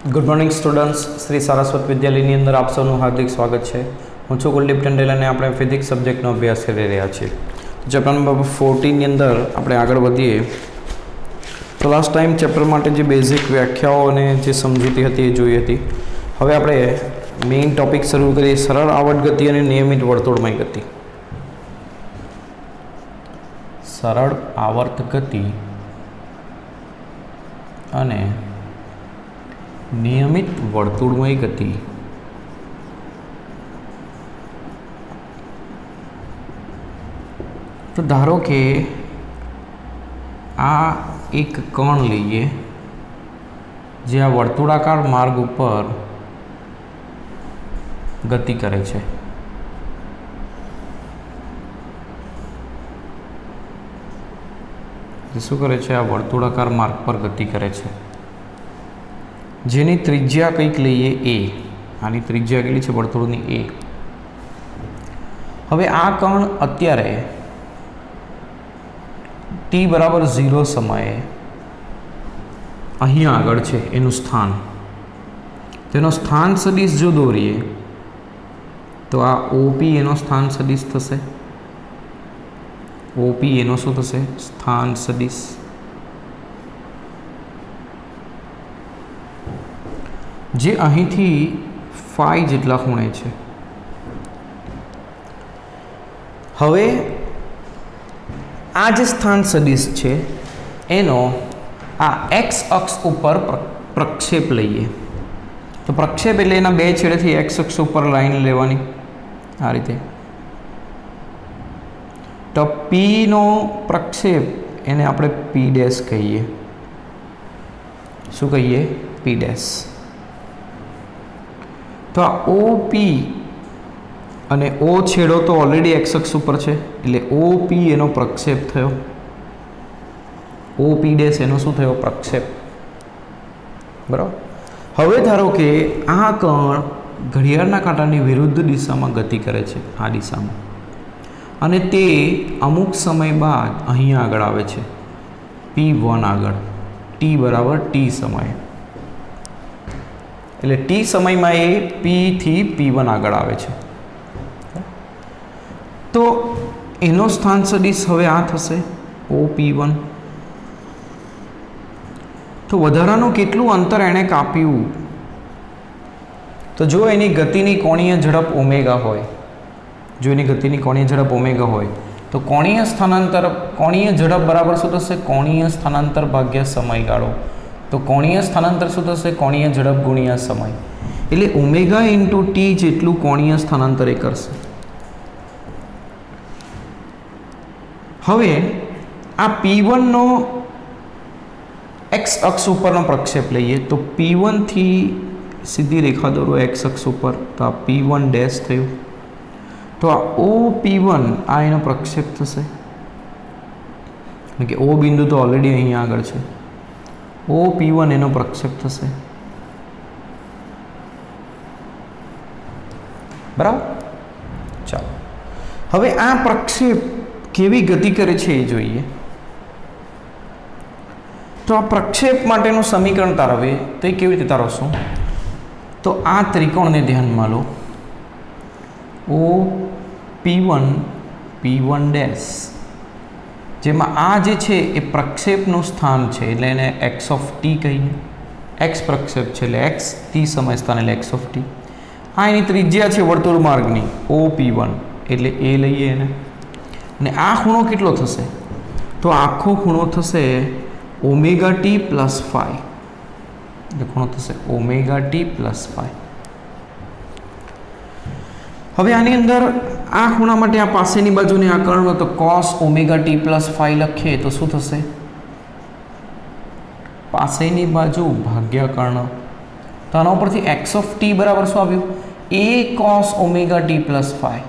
Good morning students, Shri Saraswat વિદ્યાલયની અંદર આપ સૌનું હાર્દિક સ્વાગત છે. હું છું કુલદીપ ટંડેલ અને આપણે ફિઝિક્સ સબ્જેક્ટનો અભ્યાસ કરી રહ્યા છીએ. ચેપ્ટર નંબર 14ની અંદર આપણે આગળ વધીએ તો લાસ્ટ ટાઈમ ચેપ્ટર માટે જે બેઝિક વ્યાખ્યાઓ અને જે સમજૂતી હતી એ જોઈ હતી. હવે આપણે મેઇન ટોપિક શરૂ કરીએ, સરળ આવર્ત ગતિ અને નિયમિત વર્તુળમય ગતિ. સરળ આવર્ત ગતિ અને નિયમિત વર્તુળમય ગતિ. તો ધારો કે આ એક કણ લઈએ જે આ વર્તુળાકાર માર્ગ ઉપર ગતિ કરે છે. શું કરે છે? આ વર્તુળાકાર માર્ગ પર ગતિ કરે છે, જેની ત્રિજ્યા કંઈક લઈએ એ. આની ત્રિજ્યા કેટલી છે વર્તુળની? એ. હવે આ કણ અત્યારે t બરાબર 0 સમયે અહીંયા આગળ છે, એનું સ્થાન, તેનો સ્થાન સદિશ જો દોરીએ તો આ OP એનો સ્થાન સદિશ થશે. OP એનો શું થશે? સ્થાન સદિશ. જે અહીંથી ફાઈ જેટલા ખૂણે છે. હવે આ જે સ્થાન સદિશ છે એનો આ એક્સ અક્ષ ઉપર પ્રક્ષેપ લઈએ. તો પ્રક્ષેપ એટલે એના બે છેડેથી એક્સ અક્ષ ઉપર લાઈન લેવાની, આ રીતે. તો પીનો પ્રક્ષેપ એને આપણે પી ડેશ કહીએ. શું કહીએ? પી ડેશ. તો આ OP અને O છેડો તો ઓલરેડી એક્સ અક્ષ ઉપર છે, એટલે OP એનો પ્રક્ષેપ થયો. OP ડેશ એનો શું થયો? પ્રક્ષેપ. બરાબર. હવે ધારો કે આ કણ ઘડિયાળના કાંટાની વિરુદ્ધ દિશામાં ગતિ કરે છે, આ દિશામાં, અને તે અમુક સમય બાદ અહીંયા આગળ આવે છે, P1 આગળ, T બરાબર T સમયે. એટલે T સમયમાં એ P થી P1 આગળ આવે છે. તો એનો સ્થાન સદિશ હવે આ થશે, OP1. તો વધારાનું કેટલું અંતર એણે કાપ્યું? તો જો એની ગતિની કોણીય ઝડપ ઓમેગા હોય, જો એની ગતિની કોણીય ઝડપ ઓમેગા હોય, તો કોણીય સ્થાનાંતર, કોણીય ઝડપ બરાબર શું થશે? કોણીય સ્થાનાંતર ભાગ્યા સમયગાળો. તો કોણીય સ્થાનાંતર શું થશે? કોણીય ઝડપ ગુણ્યા સમય. એટલે ઓમેગા ઇન્ટુ ટી જેટલું કોણીય સ્થાનાંતર એ કરશે. હવે આ P1 નો એક્સ અક્ષ ઉપરનો પ્રક્ષેપ લઈએ તો P1 થી સીધી રેખા દોરો એક્સ અક્ષ ઉપર, તો આ P1 ડેશ થયું. તો આ OP1 આ એનો પ્રક્ષેપ થશે, કે O બિંદુ તો ઓલરેડી અહીંયા આગળ છે. OP1 એનો પ્રક્ષેપ થશે. બરાબર. ચાલો હવે આ પ્રક્ષેપ કેવી ગતિ કરે છે એ જોઈએ. તો આ પ્રક્ષેપ માટેનું સમીકરણ તારવીએ તો એ કેવી રીતે તારવશું? તો આ ત્રિકોણને ધ્યાનમાં લો. OP1 P1 ડેશ, જેમાં આ જે છે એ પ્રક્ષેપનું સ્થાન છે, એટલે એને એક્સ ઓફ ટી કહીએ. એક્સ પ્રક્ષેપ છે એટલે એક્સ, ટી સમય સ્થાન એટલે એક્સ ઓફ ટી. આ એની ત્રિજ્યા છે વર્તુળ માર્ગની, OP1, એટલે એ લઈએ એને. અને આ ખૂણો કેટલો થશે? તો આખો ખૂણો થશે ઓમેગા ટી પ્લસ ફાઈ. એટલે ખૂણો થશે ઓમેગા ટી પ્લસ ફાઈ. હવે આની અંદર આ ખૂણા માટે આ પાસેની બાજુને આ કર્ણ, તો cos omega T plus phi લખીએ તો શું થશે? પાસેની બાજુ ભાગ્યા કર્ણ. તો આના ઉપરથી એક્સ ઓફ ટી બરાબર શું આવ્યું? A cos omega T plus phi.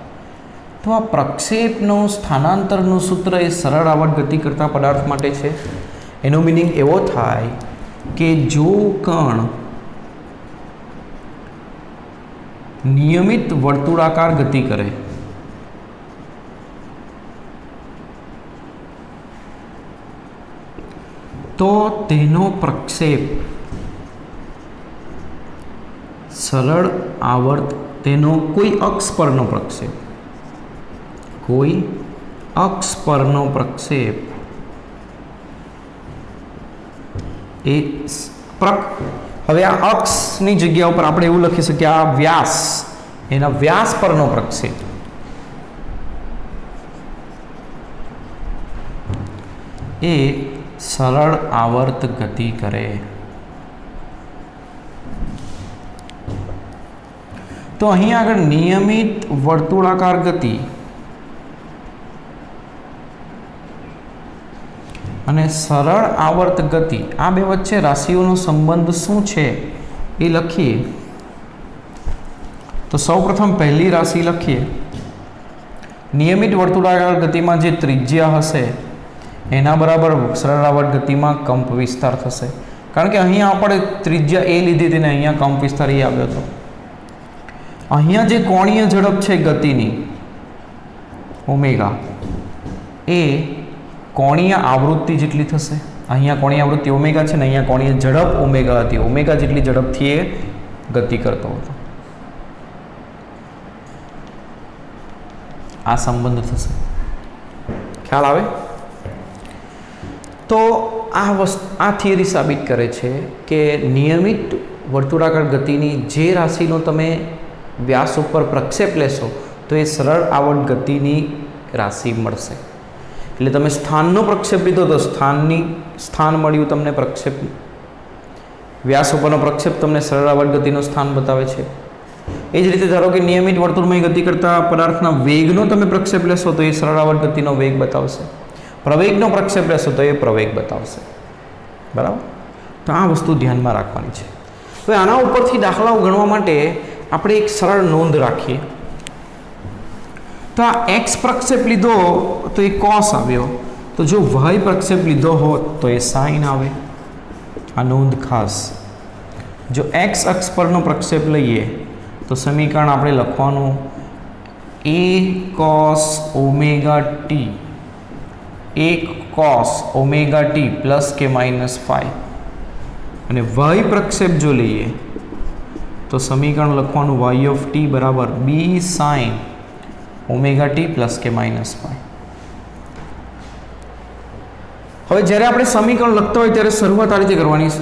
તો આ પ્રક્ષેપનું સ્થાનાંતરનું સૂત્ર એ સરળ આવર્ત ગતિ કરતા પદાર્થ માટે છે. એનો મિનિંગ એવો થાય કે જો કણ નિયમિત વર્તુળાકાર ગતિ કરે તો તેનો પ્રક્ષેપ સરળ આવર્ત તેનો કોઈ અક્ષ પરનો પ્રક્ષેપ, કોઈ અક્ષ પરનો પ્રક્ષેપ એ હવે આ અક્ષની જગ્યા ઉપર આપણે એવું લખી શકીએ આ વ્યાસ, એના વ્યાસ પરનો પ્રક્ષેપ એ સરળ આવર્ત ગતિ કરે. તો અહીં આગળ નિયમિત વર્તુળાકાર ગતિ અને સરળ આવર્ત ગતિ આ બે વચ્ચે રાશિઓનો સંબંધ શું છે એ લખીએ. તો સૌપ્રથમ પહેલી રાશિ લખીએ. નિયમિત વર્તુળાકાર ગતિમાં જે ત્રિજ્યા હશે એના બરાબર સરળ આવર્ત ગતિમાં કંપ વિસ્તાર થશે. કારણ કે અહીંયા આપણે ત્રિજ્યા એ લીધી હતી ને અહીંયા કંપ વિસ્તાર એ આવ્યો હતો. અહીંયા જે કોણીય ઝડપ છે ગતિની ઓમેગા એ કોણીય આવૃત્તિ જેટલી થશે. અહીંયા કોણીય આવૃત્તિ ઓમેગા છે ને અહીંયા કોણીય ઝડપ ઓમેગા હતી. ઓમેગા જેટલી ઝડપથી એ ગતિ કરતો હતો. આ સંબંધ થશે. ખ્યાલ આવે? તો આ થિયરી સાબિત કરે છે કે નિયમિત વર્તુળાકાર ગતિની જે રાશિનો તમે વ્યાસ ઉપર પ્રક્ષેપ લેશો તો એ સરળ આવર્ત ગતિની રાશિ મળશે. એટલે તમે સ્થાનનો પ્રક્ષેપ લીધો તો સ્થાન મળ્યું તમને પ્રક્ષેપ. વ્યાસ ઉપરનો પ્રક્ષેપ તમને સરળ આવર્ત ગતિનું સ્થાન બતાવે છે. એ જ રીતે ધારો કે નિયમિત વર્તુળમય ગતિ કરતા પદાર્થના વેગનો તમે પ્રક્ષેપ લેશો તો એ સરળ આવર્ત ગતિનો વેગ બતાવશે. પ્રવેગનો પ્રક્ષેપ લેશો તો એ પ્રવેગ બતાવશે. બરાબર? તો આ વસ્તુ ધ્યાનમાં રાખવાની છે. હવે આના ઉપરથી દાખલાઓ ગણવા માટે આપણે એક સરળ નોંધ રાખીએ. તો આ એક્સ પ્રક્ષેપ લીધો તો એ કોસ આવ્યો. તો જો વાય પ્રક્ષેપ લીધો હોત તો એ સાઇન આવે. આ નોંધ ખાસ. જો એક્સ અક્ષ પરનો પ્રક્ષેપ લઈએ તો સમીકરણ આપણે લખવાનું એ કોસ ઓમેગા ટી, એ કોસ ઓમેગા ટી પ્લસ કે -5. અને વાય પ્રક્ષેપ જો લઈએ તો સમીકરણ લખવાનું y ઓફ ટી બરાબર બી સાઇન ઓમેગા ટી પ્લસ કે -5. હવે જ્યારે આપણે સમીકરણ લખતા હોય ત્યારે શરૂઆત આ રીતે કરવાની.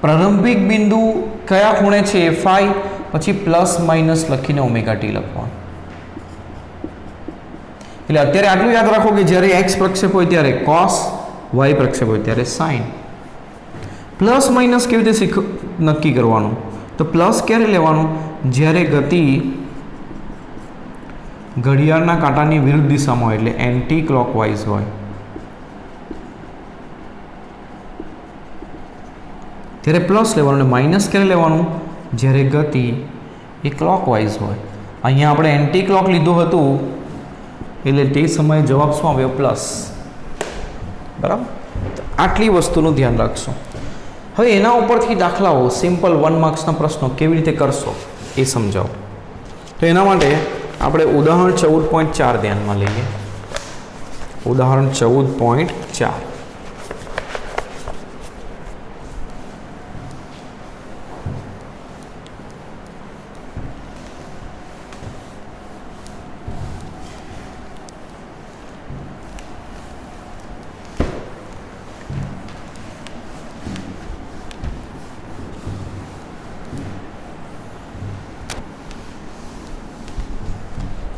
પ્રારંભિક બિંદુ કયા ખૂણે છે ફાઈ, પછી પ્લસ માઇનસ લખીને ઓમેગા ટી લખવાનું. એટલે અત્યારે આટલું યાદ રાખો કે જ્યારે એક્સ પ્રક્ષેપ હોય ત્યારે કોસ, વાય પ્રક્ષેપ હોય ત્યારે સાઇન. પ્લસ માઇનસ કેવી રીતે નક્કી કરવાનું? તો પ્લસ ક્યારે લેવાનું? જ્યારે ગતિ ઘડિયાળના કાંટાની વિરુદ્ધ દિશામાં હોય, એટલે એન્ટી ક્લોકવાઇઝ હોય ત્યારે પ્લસ લેવાનું. અને માઇનસ ક્યારે લેવાનું? જ્યારે ગતિ એ ક્લોકવાઇઝ હોય. અહીંયા આપણે એન્ટી ક્લોક લીધું હતું એટલે તે સમયે જવાબ શું આવ્યો? પ્લસ. બરાબર? આટલી વસ્તુનું ધ્યાન રાખશો. હવે એના ઉપરથી દાખલાઓ સિમ્પલ 1 માર્ક્સના પ્રશ્નો કેવી રીતે કરશો એ સમજાવો. તો એના માટે આપણે ઉદાહરણ 14.4 ધ્યાનમાં લઈએ. ઉદાહરણ 14.4.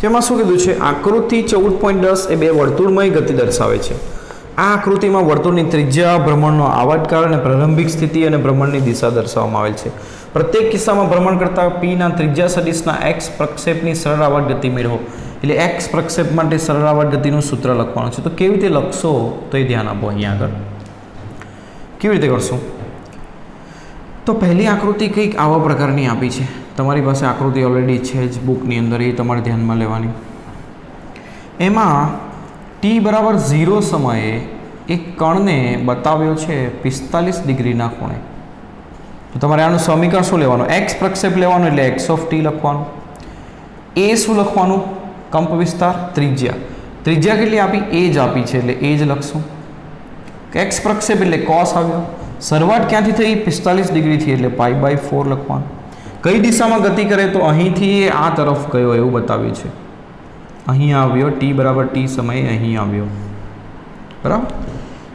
તેમાં શું કીધું છે? આકૃતિ 14.10 એ બે વર્તુળમય ગતિ દર્શાવે છે. આ આકૃતિમાં વર્તુળની ત્રિજ્યા, ભ્રમણનો આવર્તકાળ અને પ્રારંભિક સ્થિતિ અને ભ્રમણની દિશા દર્શાવવામાં આવેલ છે. પ્રત્યેક કિસ્સામાં ભ્રમણ કરતા પીના ત્રિજ્યા સદિશના એક્સ પ્રક્ષેપની સરળ આવર્ત ગતિ મેળવો. એટલે એક્સ પ્રક્ષેપ માટે સરળ આવર્ત ગતિનું સૂત્ર લખવાનું છે. તો કેવી રીતે લખશો તો એ ધ્યાન આપો. અહીંયા આગળ કેવી રીતે કરશું? તો પહેલી આકૃતિ કંઈક આવા પ્રકારની આપી છે. તમારી પાસે આકૃતિ ઓલરેડી છે જ બુકની અંદર, એ તમારે ધ્યાનમાં લેવાની. એમાં ટી બરાબર 0 સમયે એક કણને બતાવ્યો છે 45 ડિગ્રીના ખૂણે. તો તમારે આનું સમીકરણ શું લેવાનું? એક્સ પ્રક્ષેપ લેવાનું એટલે એક્સ ઓફ ટી લખવાનું. એ શું લખવાનું? કંપ વિસ્તાર, ત્રિજ્યા. ત્રિજ્યા કેટલી આપી? એ જ આપી છે એટલે એ જ લખશું. એક્સ પ્રક્ષેપ એટલે કોસ આવ્યો. શરૂઆત ક્યાંથી થઈ? 45 ડિગ્રીથી એટલે π/4 લખવાનું. કઈ દિશામાં ગતિ કરે તો અહીંથી આ તરફ ગયો એવું બતાવ્યું છે. અહીં આવ્યો t બરાબર t સમયે અહીં આવ્યો, બરાબર.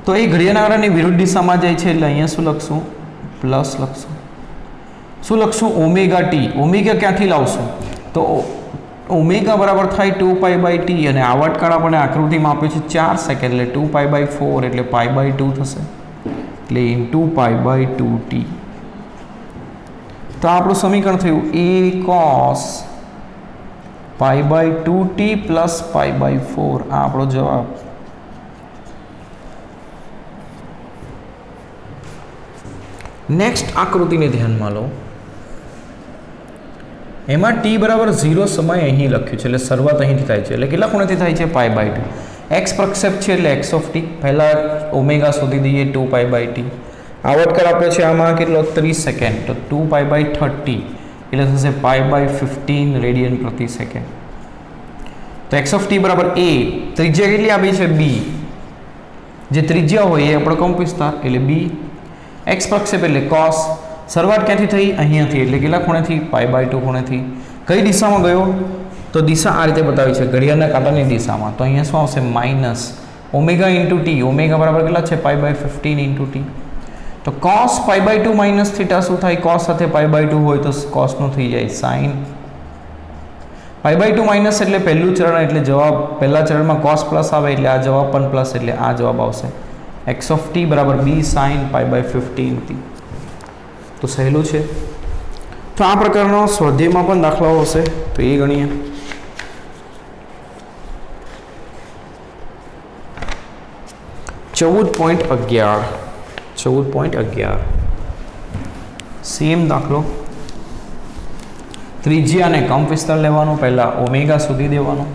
તો એ ઘડિયાળના કાંટાની વિરુદ્ધ દિશામાં જાય છે એટલે અહીંયા શું લખશું? પ્લસ લખશું. શું લખશું? Omega T. ઓમેગા ક્યાંથી લાવશું? તો ઓમેગા બરાબર થાય 2π/t અને આવર્તકાળ આપણે આકૃતિમાં આપ્યું છે 4 સેકન્ડ એટલે 2π/4 એટલે π/2 થશે એટલે ઇન્ટુ π/2t. તો આપણું સમીકરણ થયું a cos π/2t પ્લસ π/4. આ આપણો જવાબ. નેક્સ્ટ આકૃતિને ધ્યાનમાં લો. એમાં t બરાબર 0 સમય અહીં લખ્યું છે એટલે શરૂઆત અહીંથી થાય છે એટલે કેટલા ખૂણેથી થાય છે? π/2. x પ્રક્ષેપ છે એટલે x of t. પહેલાં ઓમેગા શોધી દઈએ 2π/t. આવર્તકાળ આપ્યો છે આમાં કેટલો? 30 સેકન્ડ તો 2π/30 એટલે થશે π/15 રેડિયન પ્રતિ સેકન્ડ. તો x of t બરાબર a. ત્રિજ્યા કેટલી આપી છે? b. જે ત્રિજ્યા હોય એ આપણો કંપ વિસ્તાર એટલે b. x પ્રક્ષેપ એટલે cos. શરૂઆત ક્યાંથી થઈ? અહીંયાથી એટલે કેટલા ખૂણેથી? π/2 ખૂણેથી. કઈ દિશામાં ગયો? તો દિશા આ રીતે બતાવી છે ઘડિયાળના કાંટાની દિશામાં. તો અહીંયા શું આવશે? Minus omega into T. Omega બરાબર કેટલા છે? π/15 ઇન્ટુ ટી. તો cos π/2 માઇનસ થીટા શું થાય? cos સાથે π/2 હોય તો cosનું થઈ જાય sin. π/2 માઇનસ એટલે પહેલું ચરણ એટલે જવાબ પહેલા ચરણમાં cos પ્લસ આવે એટલે આ જવાબ પણ પ્લસ એટલે આ જવાબ આવશે. x of t બરાબર b sin π/15t. તો સહેલું છે. તો આ પ્રકારનો સ્વાધ્યાયમાં પણ દાખલાઓ હશે તો એ ગણીએ. .11 સેમ દાખલો. ત્રિજ્યા અને કંપ વિસ્તાર લેવાનો, પહેલા ઓમેગા શોધી દેવાનો.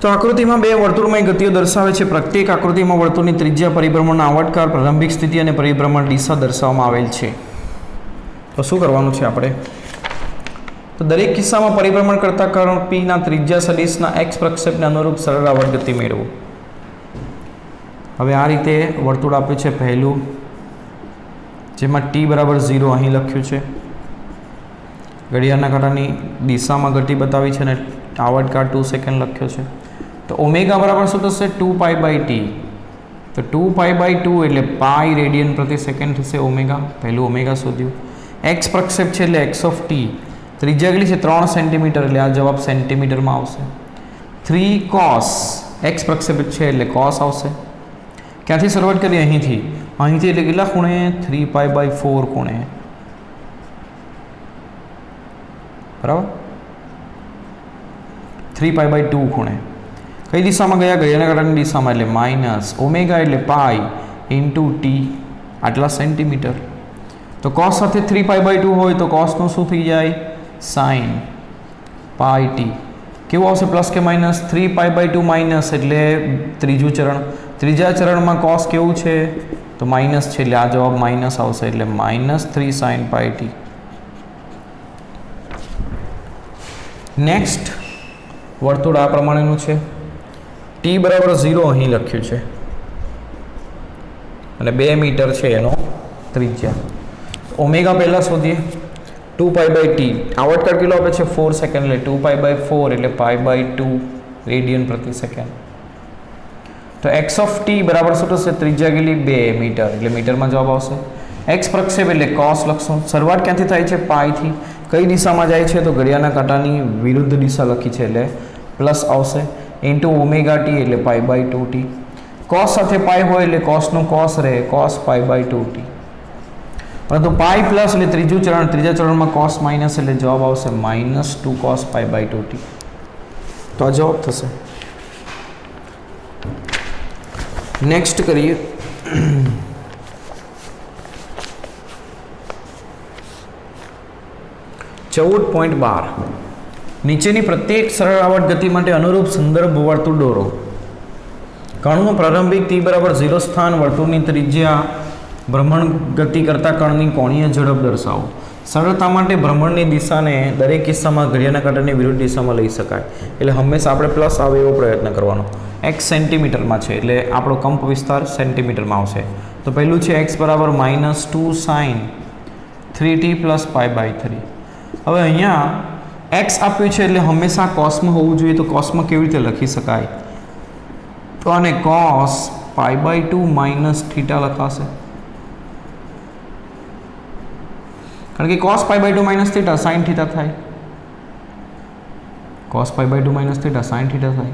તો આકૃતિમાં બે વર્તુળમય ગતિઓ દર્શાવે છે. પ્રત્યેક આકૃતિમાં વર્તુળની ત્રિજ્યા, પરિભ્રમણનો આવર્તકાળ, પ્રારંભિક સ્થિતિ અને પરિભ્રમણ દિશા દર્શાવવામાં આવેલ છે. તો શું કરવાનું છે આપણે? તો દરેક કિસ્સામાં પરિભ્રમણ કરતા કર્ણ પીના ત્રિજ્યા સદિશના x પ્રક્ષેપને અનુરૂપ સરળ આવર્ત ગતિ મેળવો. હવે આ રીતે વર્તુળ આપ્યું છે પહેલું, જેમાં t બરાબર 0 અહીં લખ્યું છે. ઘડિયાળના કાંટાની દિશામાં ગતિ બતાવી છે અને આવર્તકાળ 2 સેકન્ડ લખ્યો છે. તો ઓમેગા બરાબર શું થશે? 2π/t. તો 2π/2 એટલે પાઈ રેડિયન પ્રતિ સેકન્ડ થશે ઓમેગા. પહેલું ઓમેગા શોધ્યું. x પ્રક્ષેપ છે એટલે x of t. ત્રિજ્યા કેટલી છે? 3 સેન્ટીમીટર એટલે આ જવાબ સેન્ટીમીટરમાં આવશે. 3 cos. x પ્રક્ષેપ છે એટલે cos આવશે. ક્યાંથી શરૂઆત કરીએ? અહીંથી. અહીંથી એટલે કેટલા ખૂણે? 3π/4 ખૂણે, બરાબર. 3π/2 ખૂણે. કઈ દિશામાં ગયા? ઘડિયાળના કાંટાની દિશામાં એટલે માઇનસ ઓમેગા એટલે પાઈ ઇન્ટુ ટી આટલા સેન્ટીમીટર. તો cos સાથે 3π/2 હોય તો cosનું શું થઈ જાય? sin πt. કેવું આવશે? પ્લસ કે માઇનસ? 3π/2 માઇનસ એટલે ત્રીજું ચરણ. ત્રીજા ચરણમાં cos કેવું છે? તો માઇનસ છે એટલે આ જવાબ માઇનસ આવશે એટલે -3 sin πt. નેક્સ્ટ વર્તુળ આ પ્રમાણેનું છે. t બરાબર 0 અહીં લખ્યું છે અને 2 મીટર છે એનો ત્રિજ્યા. ઓમેગા પહેલાં શોધીએ. 2π/t. આવર્તકાળ કેટલો આપે છે? 4 સેકન્ડ એટલે 2π/4 એટલે π/2 રેડિયન પ્રતિ સેકન્ડ. તો x of t બરાબર શું થશે? ત્રિજ્યા કેટલી? 2 મીટર એટલે મીટરમાં જવાબ આવશે. x પ્રક્ષેપ એટલે cos લખશું. શરૂઆત ક્યાંથી થાય છે? પાઈથી. કઈ દિશામાં જાય છે? તો ઘડિયાળના કાંટાની વિરુદ્ધ દિશા લખી છે એટલે પ્લસ આવશે. ઇન્ટુ ઓમેગા ટી એટલે π/2t. cos સાથે પાઈ હોય એટલે cosનું cos રહે, cos π/2t. પરંતુ પાઈ પ્લસ એટલે ત્રીજું ચરણ. ત્રીજા ચરણમાં cos માઇનસ એટલે જવાબ આવશે -2 cos π/2t. તો આ જવાબ થશે. નેક્સ્ટ કરીએ. .12 નીચેની પ્રત્યેક સરળ આવર્ત ગતિ માટે અનુરૂપ સંદર્ભ વર્તુળ દોરો. કણનું પ્રારંભિક t બરાબર 0 સ્થાન, વર્તુળની ત્રિજ્યા, ભ્રમણ ગતિ કરતા કણની કોણીય ઝડપ દર્શાવો. સરળતા માટે ભ્રમણની દિશાને દરેક કિસ્સામાં ઘડિયાળના કાંટાની વિરુદ્ધ દિશામાં લઈ શકાય એટલે હંમેશા આપણે પ્લસ આવે એવો પ્રયત્ન કરવાનો. एक्स सेंटीमीटरमां छे एटले आपणो कंप विस्तार सेंटीमीटरमां आवशे। तो पहेलुं छे एक्स बराबर -2 sin 3t + π/3। हवे अहींया एक्स आप्युं छे एटले हमेशा कॉसमां होवुं जोईए, तो कॉसमां केवी रीते लखी शकाय? तो आने cos π/2 - थीटा लखाशे, कारण कि cos π/2 - थीटा sin थीटा थाय। cos π/2 - थीटा sin थीटा थाय,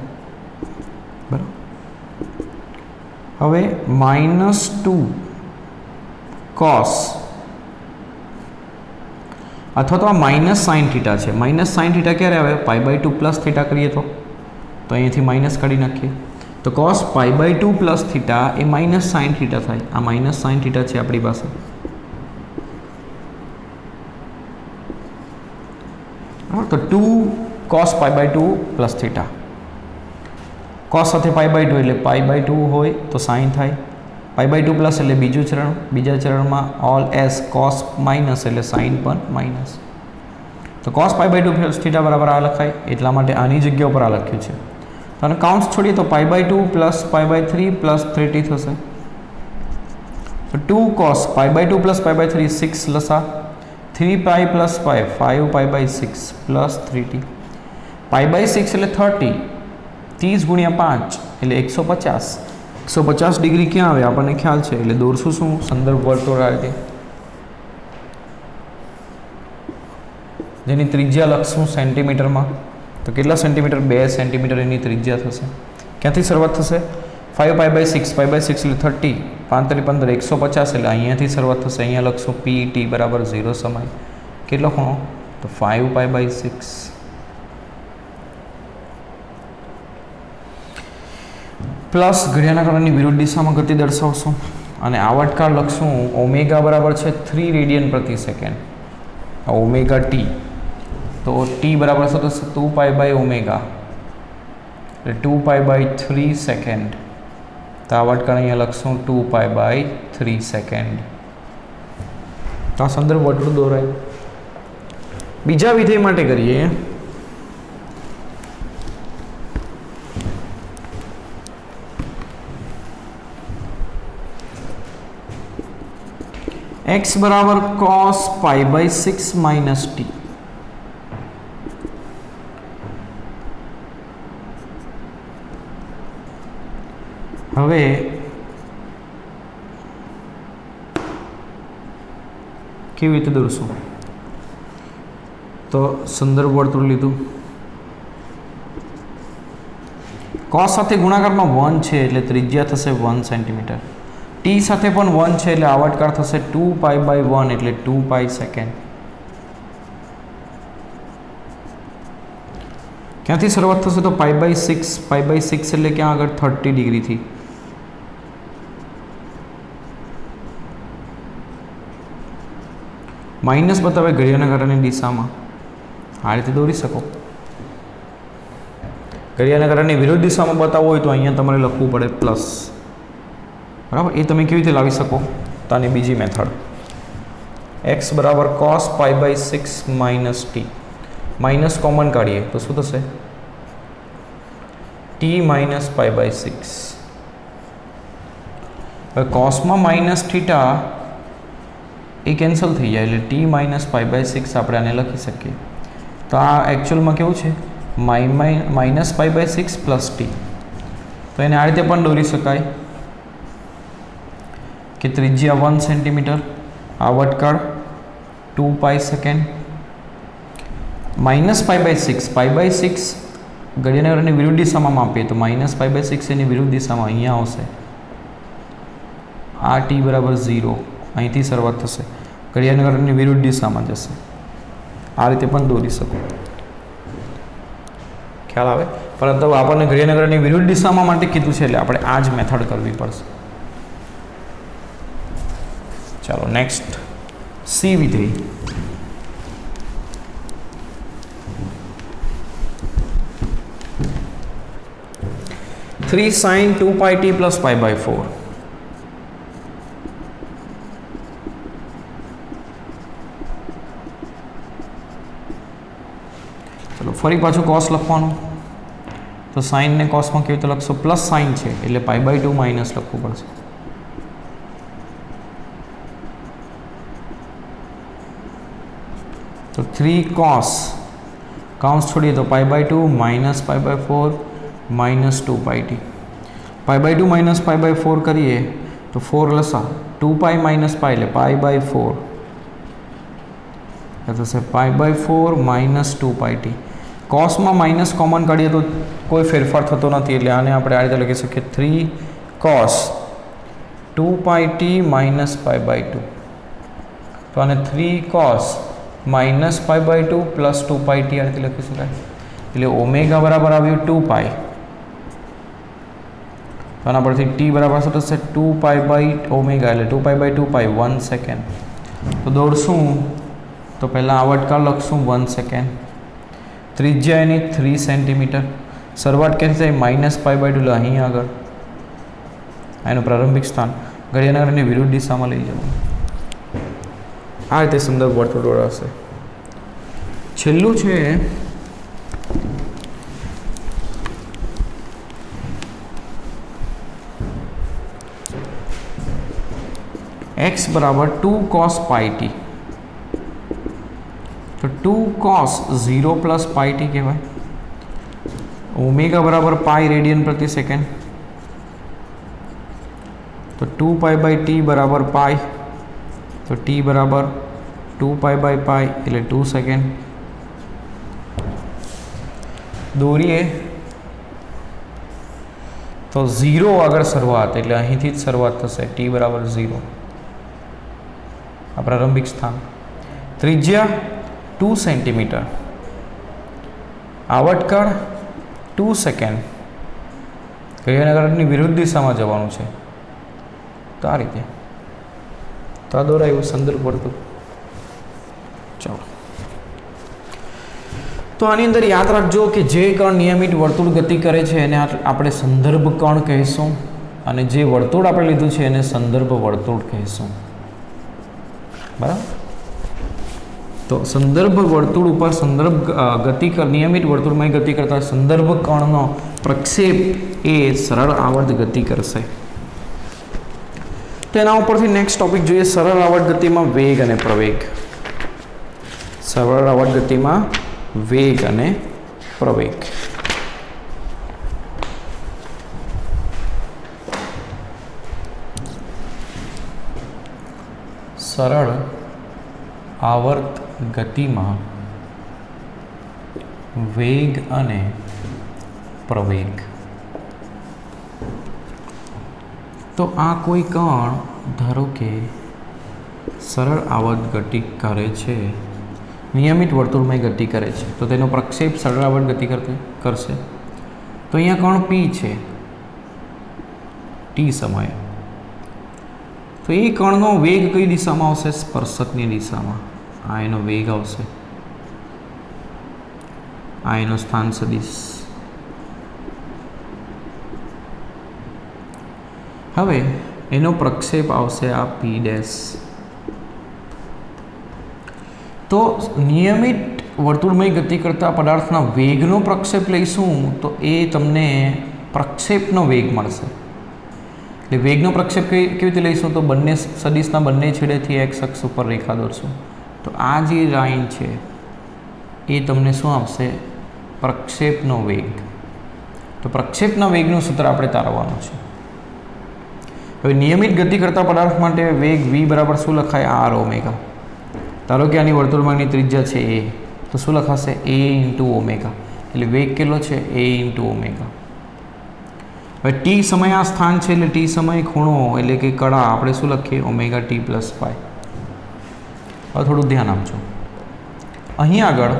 बराबर। हवे -2 cos अथवा तो आ माइनस साइन थीटा है। माइनस साइन थीटा क्यारे आवे? π/2 प्लस थीटा करिए तो अहींथी माइनस काढी नाखीए, तो cos π/2 प्लस थीटा ए माइनस साइन थीटा थाय। आ माइनस साइन थीटा है आपणी पासे। तो 2 cos π/2 प्लस थीटा, cos साथे π/2 एटले π/2 होय तो साइन थाय, π/2 प्लस एटले बीजू चरण, बीजा चरण में ऑल एस cos माइनस एटले साइन पण माइनस। तो cos π/2 प्लस थीटा बराबर आ लखाय, एटला माटे आनी जग्या पर आ लख्युं छे। तो आने काउंट्स छोड़ीए तो π/2 प्लस π/3 प्लस 3t थशे। तो 2 cos π/2 प्लस π/3 6 लसा, 3π प्लस 5 5π/6 प्लस 3t, π/6 एटले 30, 30 × 5 एटले 150। 150 डिग्री क्या आवे आपने ख्याल है, એટલે દોરશું શું? સંદર્ભ વર્તુળ આ રીતે, જેની ત્રિજ્યા લખશું સેન્ટીમીટરમાં। તો કેટલા સેન્ટીમીટર? 2 સેન્ટીમીટર એની ત્રિજ્યા થશે। ક્યાંથી શરૂઆત થશે? 5π/6, π/6 એટલે 30, 5 × 15 150 એટલે અહીંયાથી શરૂઆત થશે। અહીંયા લખશું PT બરાબર 0 સમય કેટલો ખૂણો? તો 5π/6 प्लस घड़ियाळना काळानी विरुद्ध दिशा में गति दर्शावशुं अने आवटकाळ लखशुं ओमेगा बराबर है 3 रेडियन प्रति सेकंड, ओमेगा टी। तो टी बराबर शू थशे? 2π/ओमेगा, 2π/3 सेकंड। तो आवटकाळ अहींया लखशुं 2π/3 सेकंड। तो आ संदर्भ वर्तुळ दोराय। बीजा विधेय माटे करीए। x बराबर cos π/6 माइनस टी। हवे केवी रीते दौरशुं? तो संदर्भ वर्तुळ लीधुं, cos साथे गुणाकार में 1 छे एटले त्रिज्या थशे 1 सेंटीमीटर, टी साथे पण 1 छे एटले आवटकाळ थशे 2π/1 एटले 2π सेकंड। क्यांथी शरूआत थशे? तो π/6, π/6 एटले क्या आगळ 30 डिग्री थी। माइनस बतावे घड़ियाळना कांटानी दिशा में, आ रीते दौरी शको। घड़ियाळना कांटानी विरुद्ध दिशा में बताववुं होय तो अहींया तमारे लखवुं पड़े प्लस, बराबर। ये तमे केवी रीते लावी शको? तो आनी बीजी मेथड, x बराबर cos π/6 minus t, minus common काढीए तो शुं थशे? t minus π/6। हवे cos में माइनस थीटा ए कैंसल थी जाए एटले t माइनस π/6 आपणे आने लखी सकीए। तो आ एक्चुअल में केवुं छे? Minus π/6 plus t. तो एने आ रीते पण दौरी शकाय कि त्रिज्या 1 सेंटीमीटर, आवटकाळ 2π सेकंड, माइनस π/6, π/6 घड़ियाळना कांटानी विरुद्ध दिशा में मापीए तो माइनस π/6 एनी विरुद्ध दिशा में अहींया आवशे। आ t बराबर 0 અહીંથી શરૂઆત થશે, ઘડિયાળના કાંટાની વિરુદ્ધ દિશામાં જશે। આ રીતે પણ દોરી શકો, ખ્યાલ આવે? પરંતુ આપણને ઘડિયાળના કાંટાની વિરુદ્ધ દિશામાં માટે કીધું છે એટલે આપણે આ જ મેથડ કરવી પડશે। ચાલો નેક્સ્ટ સી વિધેય। Three sin 2πt plus π/4। चलो फरी पाछो cos लखवानुं, તો સાઇનને કોસમાં કેવી રીતે લખશો? પ્લસ સાઇન છે એટલે π/2 માઇનસ લખવું પડશે. તો 3 cos કાઉન્સ છોડીએ તો π/2 માઇનસ π/4 માઇનસ 2πt. π/2 માઇનસ π/4 કરીએ તો 4 લસા 2π માઇનસ π એટલે π/4 થશે π/4 માઇનસ 2πt. કોસમાં માઇનસ કોમન કાઢીએ તો કોઈ ફેરફાર થતો નથી એટલે આને આપણે આ રીતે લખી શકીએ 3 cos 2πt માઇનસ π/2. તો આને 3 cos માઇનસ π/2 પ્લસ 2πt આ રીતે લખી શકાય. એટલે ઓમેગા બરાબર આવ્યું 2π. તો આના પરથી t બરાબર શું થશે? 2π ઓમેગા એટલે 2π/2π 1 સેકન્ડ. તો દોડશું તો પહેલાં આવર્તકાળ લખશું 1 સેકન્ડ. ત્રિજ્યા એની 3 સેન્ટીમીટર. શરૂઆત ક્યાંથી થાય? માઇનસ π/2 એટલે અહીં આગળ એનું પ્રારંભિક સ્થાન ઘડિયાળની વિરુદ્ધ દિશામાં લઈ જવું. આ રીતે સંદર્ભ વર્તુળ દોરાશે. છેલ્લું છે x બરાબર 2 cos πt. તો 2 cos 0 પ્લસ πt કહેવાય. ઓમેગા બરાબર પાઈ રેડિયન પ્રતિ સેકન્ડ. તો 2π/t બરાબર પાઈ. તો t બરાબર 2π/π એટલે 2 સેકન્ડ. દોરીએ તો 0 આગળ શરૂઆત એટલે અહીંથી જ શરૂઆત થશે. t બરાબર 0 આ પ્રારંભિક સ્થાન. ત્રિજ્યા 2 સેન્ટીમીટર. આવર્તકાળ 2 સેકન્ડ. ઘડિયાળની વિરુદ્ધ દિશામાં જવાનું છે. તો આ રીતે તો આ દોરાયું સંદર્ભ વર્તુળ. ચાલો તો આની અંદર યાદ રાખજો કે જે કણ નિયમિત વર્તુળ ગતિ કરે છે એને આપણે સંદર્ભ કણ કહીશું અને જે વર્તુળ આપણે લીધું છે એને સંદર્ભ વર્તુળ કહીશું. બરાબર. તો સંદર્ભ વર્તુળ ઉપર સંદર્ભ ગતિ નિયમિત વર્તુળમાં ગતિ કરતા સંદર્ભ કણનો પ્રક્ષેપ એ સરળ આવર્ત ગતિ કરશે. તેના ઉપરથી નેક્સ્ટ ટોપિક જોઈએ સરળ આવર્ત ગતિમાં વેગ અને પ્રવેગ. સરળ આવર્ત ગતિમાં વેગ અને પ્રવેગ. સરળ આવર્ત ગતિમાં વેગ અને પ્રવેગ. તો આ કોઈ કણ ધારો કે સરળ આવર્ત ગતિ કરે છે, નિયમિત વર્તુળમાં ગતિ કરે છે, તો તેનો પ્રક્ષેપ સરળ આવર્ત ગતિ કરશે. તો અહીંયા કણ P છે t સમયે. તો એ કણનો વેગ કઈ દિશામાં આવશે? સ્પર્શકની દિશામાં. આ એનો વેગ આવશે, આ એનો સ્થાન સદિશ. હવે એનો પ્રક્ષેપ આવશે આ P'. તો નિયમિત વર્તુળમય ગતિ કરતા પદાર્થના વેગનો પ્રક્ષેપ લઈશું તો એ તમને પ્રક્ષેપનો વેગ મળશે. એટલે વેગનો પ્રક્ષેપ કેવી રીતે લઈશું? તો બંને સદિશના બંને છેડેથી x અક્ષ ઉપર રેખા દોરશું. તો આ જે લાઈન છે એ તમને શું આપશે? પ્રક્ષેપનો વેગ. તો પ્રક્ષેપના વેગનું સૂત્ર આપણે તારવવાનું છે. હવે નિયમિત ગતિ કરતા પદાર્થ માટે વેગ v બરાબર શું લખાય? r omega. ધારો કે આની વર્તુળમાંની ત્રિજ્યા છે a, તો શું લખાશે? a into omega. એટલે વેગ કેટલો છે? a into omega. હવે t સમય આ સ્થાન છે એટલે t સમય ખૂણો એટલે કે કળા આપણે શું લખીએ? Omega t plus pi. હવે થોડું ધ્યાન આપજો. અહીં આગળ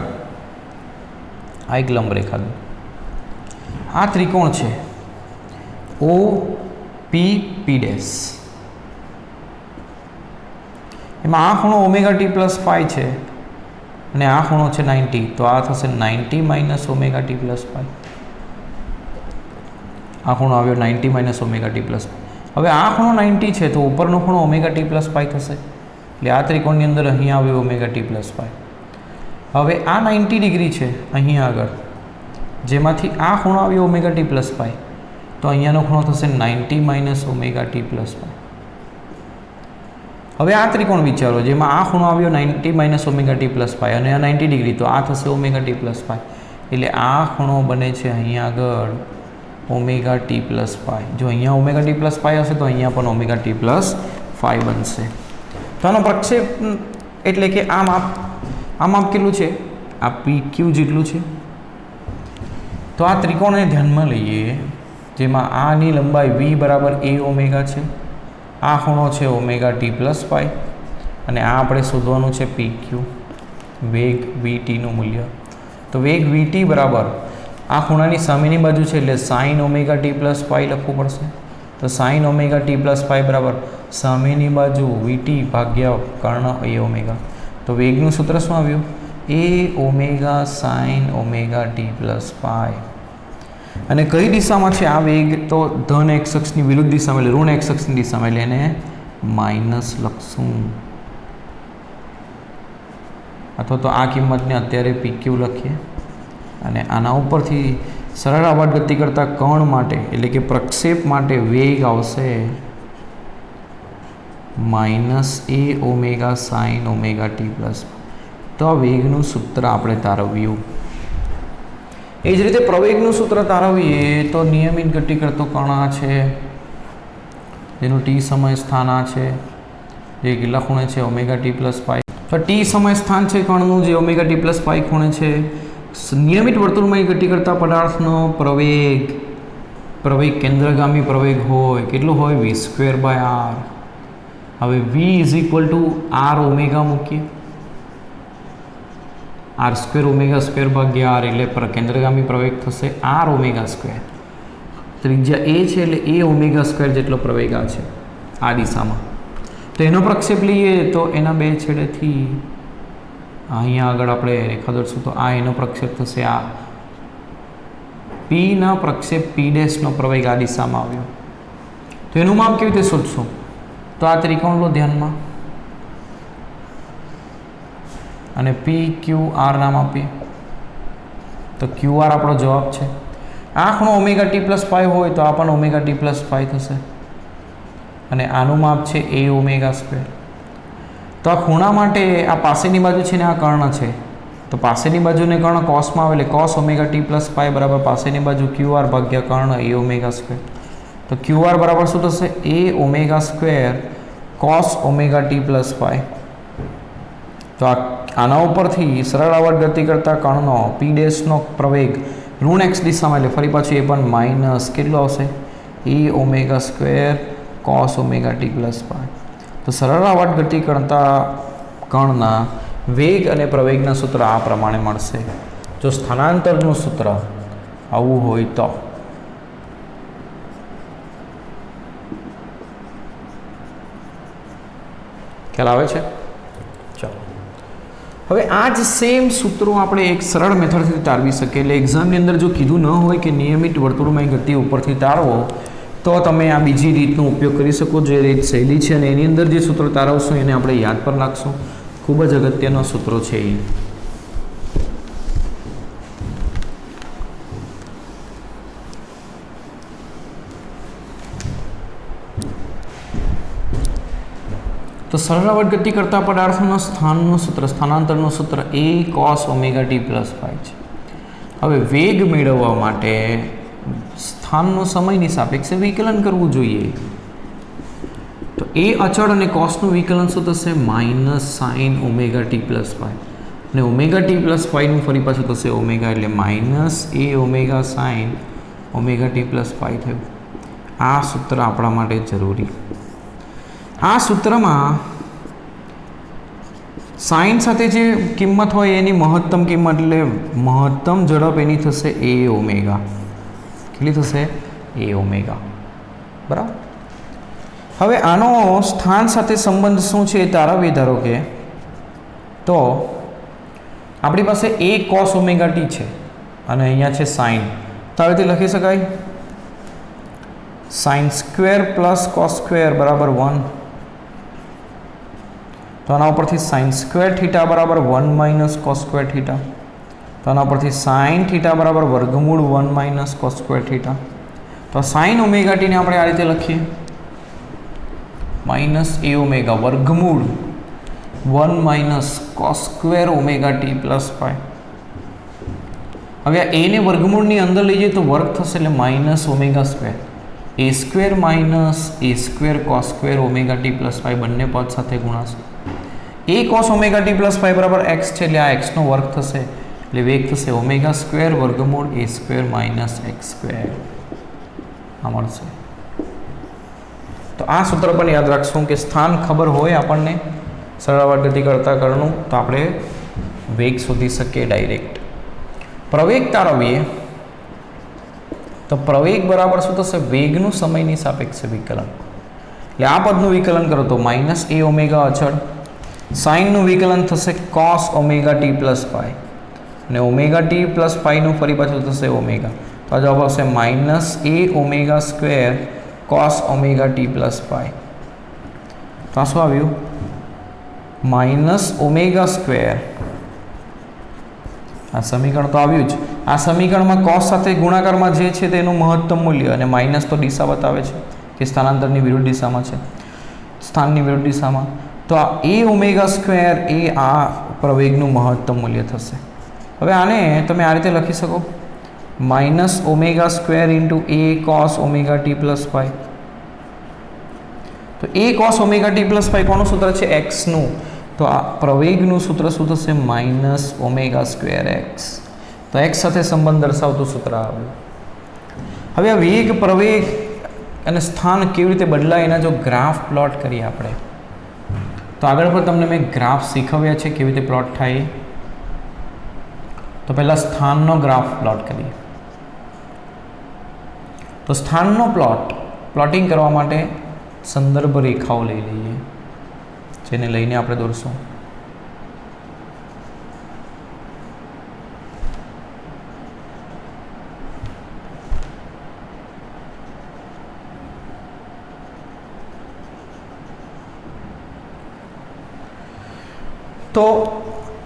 આ એક લંબ રેખા દો. આ ત્રિકોણ છે O P P'. એમાં આ ખૂણો ઓમેગા ટી પ્લસ પાઈ છે અને આ ખૂણો છે 90. તો આ થશે 90 માઇનસ ઓમેગા ટી પ્લસ પાઈ. આ ખૂણો આવ્યો 90 માઇનસ ઓમેગા ટી પ્લસ પાઈ. હવે આ ખૂણો 90 છે તો ઉપરનો ખૂણો ઓમેગા ટી પ્લસ પાઈ થશે. એટલે આ ત્રિકોણની અંદર અહીં આવ્યો ઓમેગા ટી પ્લસ પાઈ. હવે આ 90 ડિગ્રી છે અહીં આગળ, જેમાંથી આ ખૂણો આવ્યો ઓમેગા ટી પ્લસ પાઈ, તો અહીંયાનો ખૂણો થશે 90 માઇનસ ઓમેગા ટી પ્લસ પાઈ. હવે આ ત્રિકોણ વિચારો જેમાં આ ખૂણો આવ્યો 90 minus omega T plus pi અને આ 90 ડિગ્રી, તો આ થશે ઓમેગા ટી પ્લસ પાઈ. એટલે આ ખૂણો બને છે અહીંયા આગળ ઓમેગા ટી પ્લસ પાઈ. જો અહીંયા ઓમેગા ટી પ્લસ પાઈ હશે તો અહીંયા પણ ઓમેગા ટી પ્લસ પાઈ બનશે. તો આનો પ્રક્ષેપ એટલે કે આ માપ કેટલું છે? આ પી ક્યુ જેટલું છે. તો આ ત્રિકોણને ધ્યાનમાં લઈએ જેમાં આની લંબાઈ વી બરાબર એ ઓમેગા છે, આ ખૂણો છે ઓમેગા ટી પ્લસ પાઈ અને આ આપણે શોધવાનું છે પી ક્યુ, વેગ વી ટીનું મૂલ્ય. તો વેગ વી ટી બરાબર આ ખૂણાની સામેની બાજુ છે એટલે સાઇન ઓમેગા ટી પ્લસ પાઈ લખવું પડશે. તો સાઇન ઓમેગા ટી પ્લસ પાઈ બરાબર સામેની બાજુ વી ટી ભાગ્યા કર્ણ એ ઓમેગા. તો વેગનું સૂત્ર શું આવ્યું? A omega sine omega T plus pi. અને કઈ દિશામાં છે આ વેગ? તો ધન એક્સ અક્ષની વિરુદ્ધ દિશામાં એટલે ઋણ એક્સ અક્ષની દિશામાં, એટલે એને માઇનસ લખશું. અથવા તો આ કિંમતને અત્યારે પીક્યુ લખીએ અને આના ઉપરથી સરળ આવર્ત ગતિ કરતા કણ માટે એટલે કે પ્રક્ષેપ માટે વેગ આવશે minus a omega sine omega T plus. તો આ વેગનું સૂત્ર આપણે તારવ્યું. એ જ રીતે પ્રવેગનું સૂત્ર તારવીએ તો નિયમિત ગતિ કરતો કણ આ છે જેનું ટી સમય સ્થાન આ છે, જે કેટલા ખૂણે છે ઓમેગા ટી પ્લસ પાઈ. તો ટી સમય સ્થાન છે કણનું જે ઓમેગા ટી પ્લસ પાઈ ખૂણે છે. નિયમિત વર્તુળમાં ગતિ કરતા પદાર્થનો પ્રવેગ કેન્દ્રગામી પ્રવેગ હોય કેટલો હોય? V square by R. હવે V is equal to R omega મૂકીએ, આર સ્ક્વેર ઓમેગા સ્ક્વેર ભાગ્યા આર એટલે કેન્દ્રગામી પ્રવેગ થશે આર ઓમેગા સ્ક્વેર. ત્રિજ્યા એ છે એટલે એ ઓમેગા સ્ક્વેર જેટલો પ્રવેગ આ છે આ દિશામાં. તો એનો પ્રક્ષેપ લઈએ તો એના બે છેડેથી અહીંયા આગળ આપણે રેખા દોરશું તો આ એનો પ્રક્ષેપ થશે. આ પીના પ્રક્ષેપ પી ડેશનો પ્રવેગ આ દિશામાં આવ્યો. તો એનું માપ કેવી રીતે શોધશું? તો આ ત્રિકોણ લો ધ્યાનમાં અને પી ક્યુ આર નામ આપીએ તો ક્યુ આર આપણો જવાબ છે. આ ખૂણો ઓમેગા ટી પ્લસ પાઈ હોય તો આ પણ ઓમેગા ટી પ્લસ પાઈ થશે અને આનું માપ છે એ ઓમેગા સ્ક્વેર. તો આ ખૂણા માટે આ પાસેની બાજુ છે ને આ કર્ણ છે, તો પાસેની બાજુને કર્ણ કોસમાં આવે એટલે કોસ ઓમેગા ટી પ્લસ પાઈ બરાબર પાસેની બાજુ ક્યુ આર ભાગ્યા કર્ણ એ ઓમેગા સ્ક્વેર. તો ક્યુ આર બરાબર શું થશે? A omega square cos omega T plus pi. તો આના ઉપરથી સરળ આવર્ત ગતિ કરતા કણનો પી ડેશનો પ્રવેગ ઋણ એક્સ દિશામાં એટલે ફરી પાછું એ પણ માઇનસ કેટલું આવશે? A omega square cos omega T plus pi. તો સરળ આવર્ત ગતિ કરતા કણના વેગ અને પ્રવેગના સૂત્ર આ પ્રમાણે મળશે. જો સ્થાનાંતરનું સૂત્ર આવું હોય તો ખ્યાલ આવે છે? ચાલો હવે આ જ સેમ સૂત્રો આપણે એક સરળ મેથડથી તારવી શકીએ. એટલે એક્ઝામની અંદર જો કીધું ન હોય કે નિયમિત વર્તુળમાં ગતિ ઉપરથી તારવો તો તમે આ બીજી રીતનો ઉપયોગ કરી શકો. જે રીત શૈલી છે અને એની અંદર જે સૂત્રો તારવશું એને આપણે યાદ પર રાખશું. ખૂબ જ અગત્યના સૂત્રો છે એ. તો સરળ આવર્ત ગતિ કરતા પદાર્થોના સ્થાનનું સૂત્ર સ્થાનાંતરનું સૂત્ર a cos omega T plus pi છે. હવે વેગ મેળવવા માટે સ્થાનનું સમયની સાપેક્ષે વિકલન કરવું જોઈએ. તો એ અચળ અને કોસનું વિકલન શું થશે? Minus sign omega T plus pi અને ઓમેગા ટી પ્લસ પાઈનું ફરી પાછું થશે ઓમેગા એટલે minus a omega sine omega T plus pi થયું. આ સૂત્ર આપણા માટે જરૂરી. આ સૂત્રમાં સાઇન સાથે જે કિંમત હોય એની મહત્તમ કિંમત એટલે મહત્તમ ઝડપ એની થશે એ ઓમેગા. કેટલી થશે? A omega. બરાબર. હવે આનો સ્થાન સાથે સંબંધ શું છે એ તારવીએ. ધારો કે તો આપણી પાસે એ કોસ ઓમેગા ટી છે અને અહીંયા છે સાઇન. તો આ રીતે લખી શકાય sine square plus cos square બરાબર 1. તો આના ઉપરથી સાઇન સ્ક્વેર થીટા બરાબર 1 માઇનસ કોસ સ્ક્વેર થીટા. તો આના પરથી સાઇન થીટા બરાબર વર્ગમૂળ 1 માઇનસ કોસ સ્ક્વેર થીટા. તો સાઇન ઓમેગા ટીને આપણે આ રીતે લખીએ માઇનસ એ ઓમેગા વર્ગમૂળ 1 minus cos square omega T plus pi. હવે આ એને વર્ગમૂળની અંદર લઈ જઈએ તો વર્ગ થશે એટલે minus omega square a square minus a square cos square omega T plus pi બંને પદ સાથે ગુણાશે. A cos omega T plus pi બરાબર એક્સ છે એટલે આ એક્સનો વર્ગ થશે એટલે વેગ થશે ઓમેગા સ્ક્વેર વર્ગમૂળ એ સ્ક્વેર માઇનસ એક્સ સ્ક્વેર આ મળશે. તો આ સૂત્ર પણ યાદ રાખશું કે સ્થાન ખબર હોય આપણને સરળાવર્ત ગતિ કરતા કરવાનું તો આપણે વેગ શોધી શકીએ ડાયરેક્ટ. પ્રવેગ તારવીએ તો પ્રવેગ બરાબર શું થશે વેગનું સમયની સાપેક્ષે વિકલન. એટલે આ પદનું વિકલન કરો તો માઇનસ એ ઓમેગા અચળ સાઇનનું વિકલન થશે કોસ ઓમેગા ટી પ્લસ પાય અને ઓમેગા ટી પ્લસ પાયનું ફરી પાછું થશે ઓમેગા. તો આ જવાબ આવશે minus a omega square cos omega T plus pi. તો આ શું આવ્યું માઇનસ ઓમેગા સ્ક્વેર. આ સમીકરણ તો આવ્યું જ. આ સમીકરણમાં કોસ સાથે ગુણાકારમાં જે છે તેનું મહત્તમ મૂલ્ય અને માઇનસ તો દિશા બતાવે છે કે સ્થાનાંતરની વિરુદ્ધ દિશામાં છે સ્થાનની વિરુદ્ધ દિશામાં. તો આ એ ઓમેગા સ્ક્વેર એ આ પ્રવેગનું મહત્તમ મૂલ્ય થશે. હવે આને તમે આ રીતે લખી શકો માઇનસ ઓમેગા સ્ક્વેર ઇન્ટુ એ cos omega T plus pi. તો એ કોસ ઓમેગા ટી પ્લસ પાય કોનું સૂત્ર છે એક્સનું. તો આ પ્રવેગનું સૂત્ર શું થશે માઇનસ ઓમેગા સ્ક્વેર એક્સ. તો એક્સ સાથે સંબંધ દર્શાવતું સૂત્ર આવ્યું. હવે આ વેગ પ્રવેગ અને સ્થાન કેવી રીતે બદલાય એના જો ગ્રાફ પ્લોટ કરીએ આપણે તો આગળ પર તમને મેં ગ્રાફ શીખવ્યા છે કેવી રીતે પ્લોટ થાય. તો પહેલાં સ્થાનનો ગ્રાફ પ્લોટ કરીએ. તો સ્થાનનો પ્લોટિંગ કરવા માટે સંદર્ભ રેખાઓ લઈ લઈએ જેને લઈને આપણે દોરશું. તો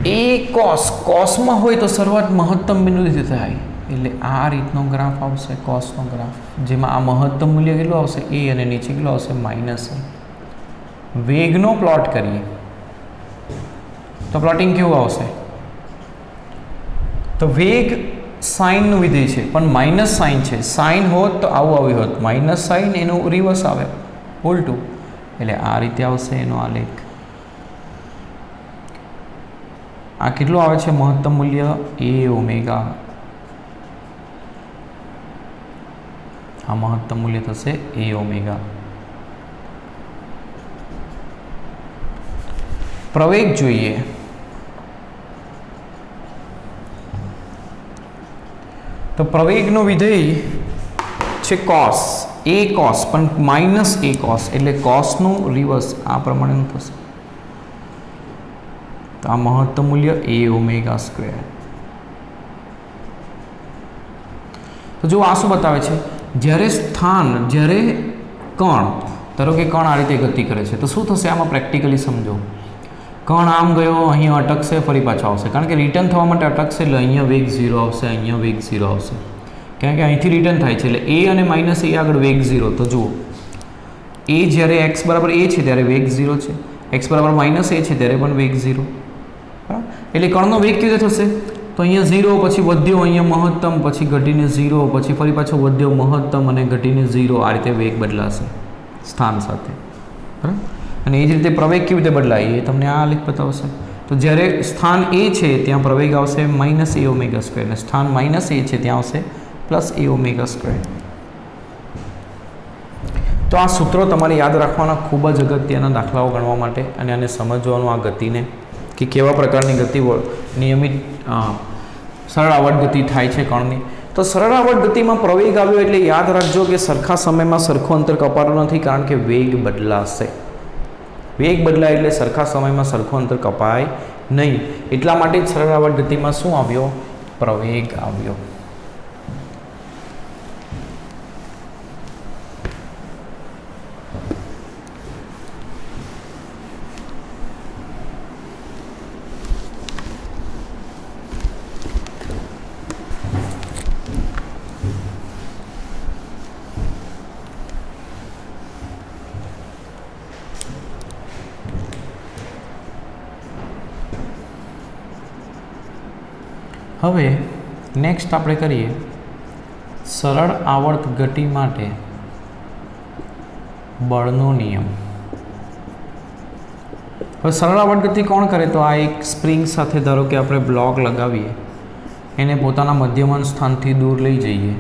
એ કોસમાં હોય તો શરૂઆત મહત્તમ બિંદુથી થાય એટલે આ રીતનો ગ્રાફ આવશે કોસનો ગ્રાફ જેમાં આ મહત્તમ મૂલ્ય કેટલું આવશે એ અને નીચે કેટલું આવશે માઇનસ એ. વેગનો પ્લોટ કરીએ તો પ્લોટિંગ કેવું આવશે તો વેગ સાઇનનું વિધેય છે પણ માઇનસ સાઇન છે. સાઇન હોત તો આવું આવ્યું હોત માઇનસ સાઇન એનું રિવર્સ આવે ઉલટું એટલે આ રીતે આવશે એનો આલેખ. આ કેટલું આવે છે મહત્તમ મૂલ્ય એ ઓમેગા. આ મહત્તમ મૂલ્ય થશે એ ઓમેગા. પ્રવેગ જોઈએ તો પ્રવેગનો વિધેય છે કોસ એ કોસ પણ માઇનસ એ કોસ એટલે કોસનું રિવર્સ આ પ્રમાણેનું થશે. તો આ મહત્તમ મૂલ્ય એ ઓમેગા સ્ક્વેર. તો જો આ શું બતાવે છે જ્યારે કણ ધારો કે કણ આ રીતે ગતિ કરે છે તો શું થશે આમાં પ્રેક્ટિકલી સમજો. કણ આમ ગયો અહીંયા અટકશે ફરી પાછો આવશે કારણ કે રિટર્ન થવા માટે અટકશે એટલે અહીંયા વેગ 0 આવશે અહીંયા વેગ 0 આવશે કારણ કે અહીંથી રિટર્ન થાય છે એટલે એ અને માઇનસ એ આગળ વેગ 0. તો જુઓ એ જ્યારે એક્સ બરાબર એ છે ત્યારે વેગ 0 છે એક્સ બરાબર માઇનસ એ છે ત્યારે પણ વેગ 0 બરાબર. એટલે કણનો વેગ કેવી રીતે થશે તો અહીંયા 0 પછી વધ્યો અહીંયા મહત્તમ પછી ઘટીને 0 પછી ફરી પાછો વધ્યો મહત્તમ અને ઘટીને 0 આ રીતે વેગ બદલાશે સ્થાન સાથે બરાબર. અને એ જ રીતે પ્રવેગ કેવી રીતે બદલાય એ તમને આ આલેખ બતાવશે. તો જ્યારે સ્થાન એ છે ત્યાં પ્રવેગ આવશે માઇનસ એ ઓમેગા સ્ક્વેર અને સ્થાન માઇનસ એ છે ત્યાં આવશે પ્લસ એ ઓમેગા સ્ક્વેર. તો આ સૂત્રો તમારે યાદ રાખવાના ખૂબ જ અગત્યના દાખલાઓ ગણવા માટે અને આને સમજવાનું આ ગતિને કે કેવા પ્રકારની ગતિ નિયમિત સરળ આવર્ત ગતિ થાય છે કણની. તો સરળ આવર્ત ગતિમાં પ્રવેગ આવ્યો એટલે યાદ રાખજો કે સરખા સમયમાં સરખું અંતર કપાતું નથી કારણ કે વેગ બદલાશે. વેગ બદલાય એટલે સરખા સમયમાં સરખું અંતર કપાય નહીં. એટલા માટે જ સરળ આવર્ત ગતિમાં શું આવ્યો પ્રવેગ આવ્યો. હવે નેક્સ્ટ આપણે કરીએ સરળ આવર્ત ગતિ માટે બળનો નિયમ. હવે સરળ આવર્ત ગતિ કોણ કરે? તો આ એક સ્પ્રિંગ સાથે ધારો કે આપણે બ્લોક લગાવીએ, એને પોતાના મધ્યમન સ્થાનથી દૂર લઈ જઈએ